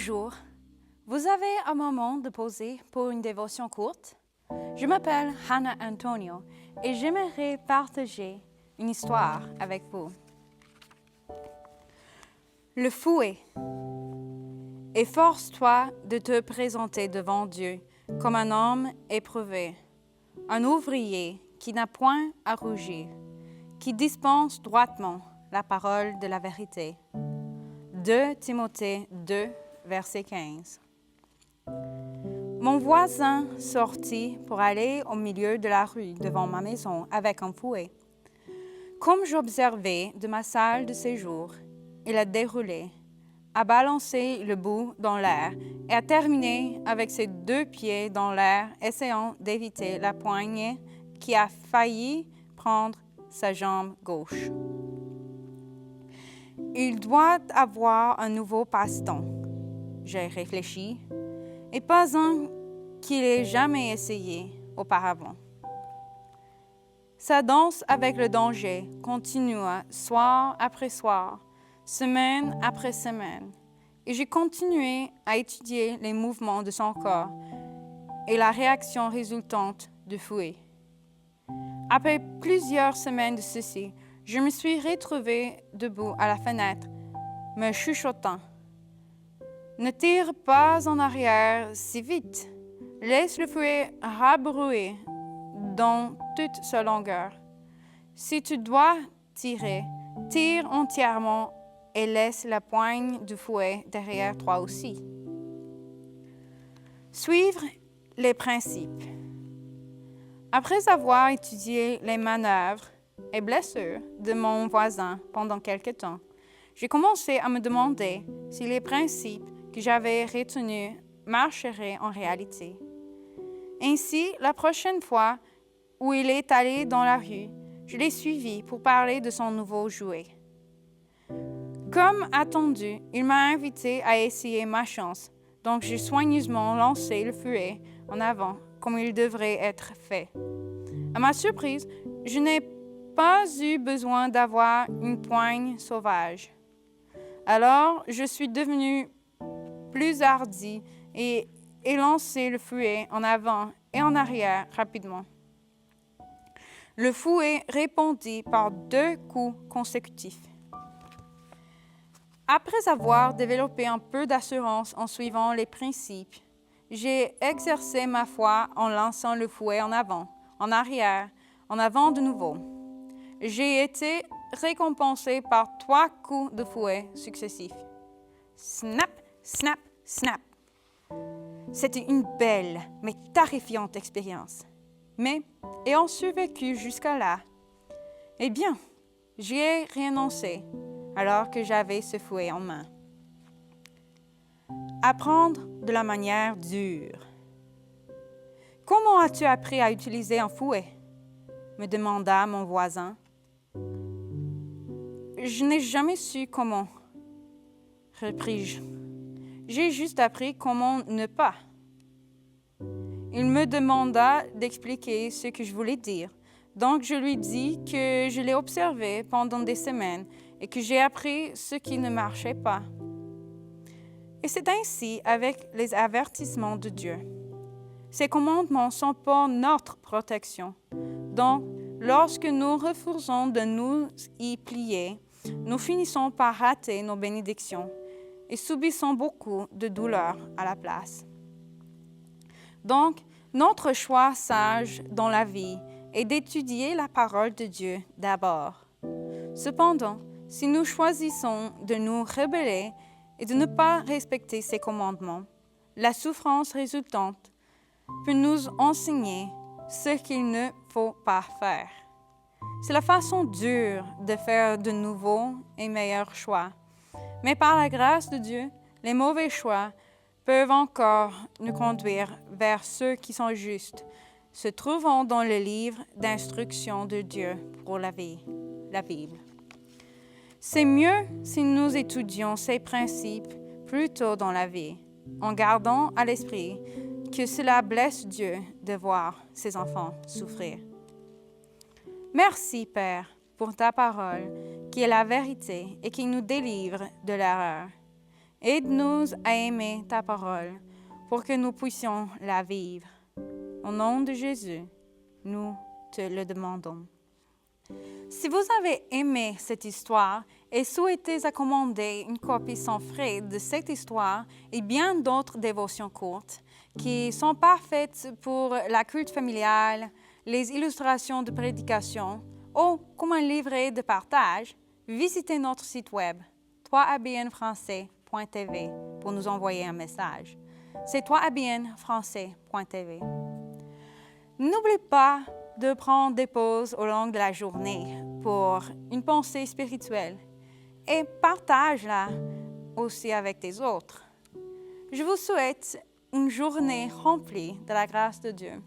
Bonjour, vous avez un moment de poser pour une dévotion courte? Je m'appelle Hannah Antonio et j'aimerais partager une histoire avec vous. Le fouet. Efforce-toi de te présenter devant Dieu comme un homme éprouvé, un ouvrier qui n'a point à rougir, qui dispense droitement la parole de la vérité. 2 Timothée 2, verset 15. Mon voisin sortit pour aller au milieu de la rue devant ma maison avec un fouet. Comme j'observais de ma salle de séjour, il a déroulé, a balancé le bout dans l'air et a terminé avec ses 2 pieds dans l'air, essayant d'éviter la poignée qui a failli prendre sa jambe gauche. Il doit avoir un nouveau passe-temps, j'ai réfléchi, et pas un qu'il ait jamais essayé auparavant. Sa danse avec le danger continua soir après soir, semaine après semaine, et j'ai continué à étudier les mouvements de son corps et la réaction résultante du fouet. Après plusieurs semaines de ceci, je me suis retrouvée debout à la fenêtre, me chuchotant. Ne tire pas en arrière si vite. Laisse le fouet rabrouer dans toute sa longueur. Si tu dois tirer, tire entièrement et laisse la poigne du fouet derrière toi aussi. Suivre les principes. Après avoir étudié les manœuvres et blessures de mon voisin pendant quelque temps, j'ai commencé à me demander si les principes que j'avais retenus marcheraient en réalité. Ainsi, la prochaine fois où il est allé dans la rue, je l'ai suivi pour parler de son nouveau jouet. Comme attendu, il m'a invité à essayer ma chance, donc j'ai soigneusement lancé le fouet en avant, comme il devrait être fait. À ma surprise, je n'ai pas eu besoin d'avoir une poigne sauvage. Alors, je suis devenue plus hardie et ai lancé le fouet en avant et en arrière rapidement. Le fouet répondit par 2 coups consécutifs. Après avoir développé un peu d'assurance en suivant les principes, j'ai exercé ma foi en lançant le fouet en avant, en arrière, en avant de nouveau. J'ai été récompensé par 3 coups de fouet successifs. Snap, snap, snap. C'était une belle, mais terrifiante expérience. Mais, ayant survécu jusqu'à là, eh bien, j'y ai renoncé alors que j'avais ce fouet en main. Apprendre de la manière dure. Comment as-tu appris à utiliser un fouet? Me demanda mon voisin. Je n'ai jamais su comment, repris-je. J'ai juste appris comment ne pas. Il me demanda d'expliquer ce que je voulais dire. Donc, je lui dis que je l'ai observé pendant des semaines et que j'ai appris ce qui ne marchait pas. Et c'est ainsi avec les avertissements de Dieu. Ces commandements sont pour notre protection. Donc, lorsque nous refusons de nous y plier, nous finissons par rater nos bénédictions et subissons beaucoup de douleurs à la place. Donc, notre choix sage dans la vie est d'étudier la parole de Dieu d'abord. Cependant, si nous choisissons de nous rebeller et de ne pas respecter ses commandements, la souffrance résultante peut nous enseigner ce qu'il ne faut pas faire. C'est la façon dure de faire de nouveaux et meilleurs choix. Mais par la grâce de Dieu, les mauvais choix peuvent encore nous conduire vers ceux qui sont justes, se trouvant dans le livre d'instructions de Dieu pour la vie, la Bible. C'est mieux si nous étudions ces principes plus tôt dans la vie, en gardant à l'esprit que cela blesse Dieu de voir ses enfants souffrir. Merci, Père, pour ta parole, qui est la vérité et qui nous délivre de l'erreur. Aide-nous à aimer ta parole pour que nous puissions la vivre. Au nom de Jésus, nous te le demandons. Si vous avez aimé cette histoire et souhaitez accommander une copie sans frais de cette histoire et bien d'autres dévotions courtes qui sont parfaites pour la culte familiale, les illustrations de prédication ou comme un livret de partage, visitez notre site web 3abnfrançais.tv pour nous envoyer un message. C'est 3abnfrançais.tv. N'oublie pas de prendre des pauses au long de la journée pour une pensée spirituelle et partage-la aussi avec les autres. Je vous souhaite une journée remplie de la grâce de Dieu.